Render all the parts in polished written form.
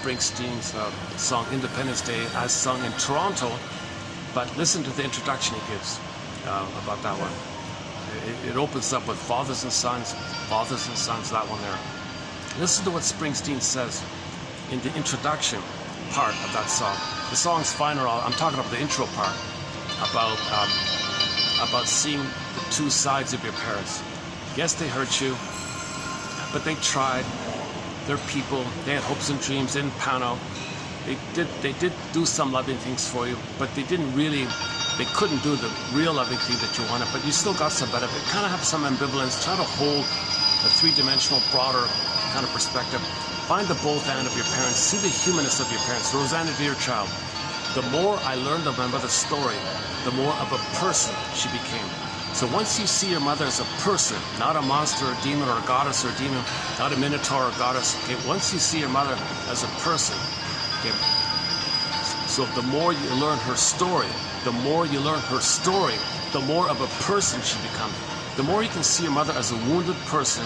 Springsteen's song Independence Day as sung in Toronto, but listen to the introduction he gives about that one. It opens up with fathers and sons, that one there. Listen to what Springsteen says in the introduction part of that song. The song's fine, I'm talking about the intro part, about seeing the two sides of your parents. Yes, they hurt you, but they tried. They're people. They had hopes and dreams. They didn't pan out. They did do some loving things for you, but they couldn't do the real loving thing that you wanted, but you still got some benefit. Kind of have some ambivalence. Try to hold a three-dimensional, broader kind of perspective. Find the both end of your parents. See the humanness of your parents. Rosanna Deerchild. The more I learned of my mother's story, the more of a person she became. So once you see your mother as a person, not a monster, a demon, or a goddess or a demon, not a minotaur or goddess, okay, once you see your mother as a person, okay, so the more you learn her story, the more of a person she becomes. The more you can see your mother as a wounded person,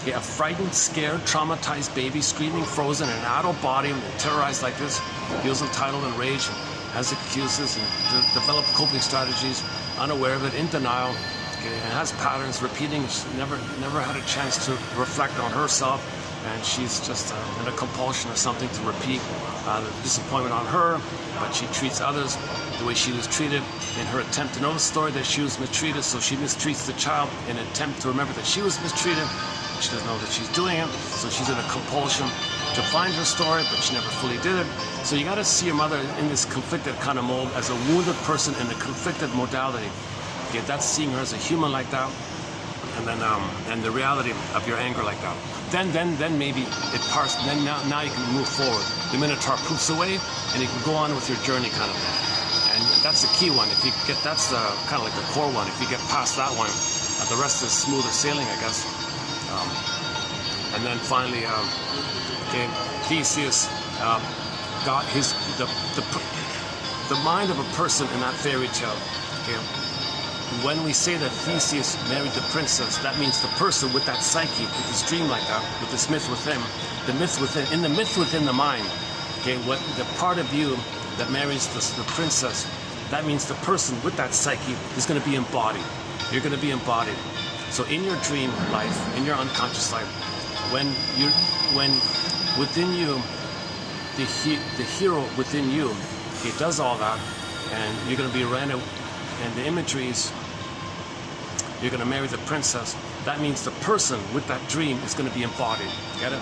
okay, a frightened, scared, traumatized baby, screaming, frozen in an adult body, terrorized like this, feels entitled and rage, has excuses and developed coping strategies, unaware of it, in denial, okay, and has patterns repeating. She never had a chance to reflect on herself, and she's just in a compulsion or something to repeat the disappointment on her, but she treats others the way she was treated in her attempt to know the story that she was mistreated, so she mistreats the child in an attempt to remember that she was mistreated. She doesn't know that she's doing it, so she's in a compulsion to find her story, but she never fully did it. So you got to see your mother in this conflicted kind of mold as a wounded person in a conflicted modality. Okay, that's seeing her as a human like that, and then and the reality of your anger like that. Then maybe it parts. Then now you can move forward. The minotaur poofs away, and you can go on with your journey kind of thing. And that's the key one. If you get, that's the kind of like the core one. If you get past that one, the rest is smoother sailing, I guess. And then finally, okay, Theseus got the mind of a person in that fairy tale. Okay, when we say that Theseus married the princess, that means the person with that psyche, with this dream like that, with this myth within, the myth within the mind. Okay, what the part of you that marries the princess, that means the person with that psyche is going to be embodied. You're going to be embodied. So in your dream life, in your unconscious life, when within you, the hero within you, he does all that, and you're going to be random, and the imagery is, you're going to marry the princess. That means the person with that dream is going to be embodied. Get it?